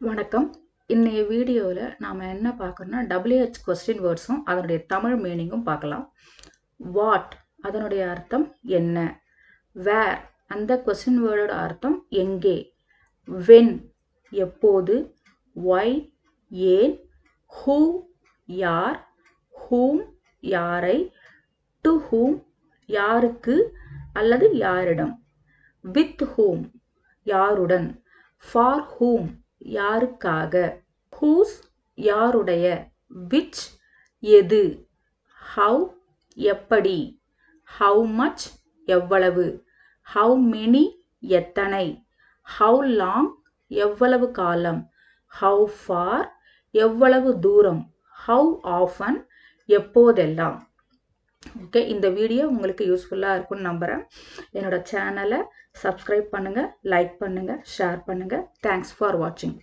வணக்கம். இன்னைய வீடியோவில் நாம் என்ன பார்க்கணும்னா WH கொஸ்டின் வேர்ட்ஸும் அதனுடைய தமிழ் மீனிங்கும் பார்க்கலாம். வாட் அதனுடைய அர்த்தம் என்ன, வேர் அந்த கொஸ்டின் வேர்டோட அர்த்தம் எங்கே, வென் எப்போது, ஒய் ஏன், ஹூ யார், ஹூம் யாரை, டு ஹூம் யாருக்கு அல்லது யாரிடம், வித் ஹூம் யாருடன், ஃபார் ஹூம் யாருக்காக, ஹூஸ் யாருடைய, விச் எது, ஹவ் எப்படி, ஹவ் மச் எவ்வளவு, ஹவ் மெனி எத்தனை, ஹவ் லாங் எவ்வளவு காலம், ஹவ் ஃபார் எவ்வளவு தூரம், ஹவ் ஆஃபன் எப்போதெல்லாம். ஓகே, இந்த வீடியோ உங்களுக்கு யூஸ்ஃபுல்லாக இருக்கும்னு நம்புகிறேன். என்னோட சேனலை சப்ஸ்கிரைப் பண்ணுங்கள், லைக் பண்ணுங்கள், ஷேர் பண்ணுங்கள். தேங்க்ஸ் ஃபார் வாட்சிங்.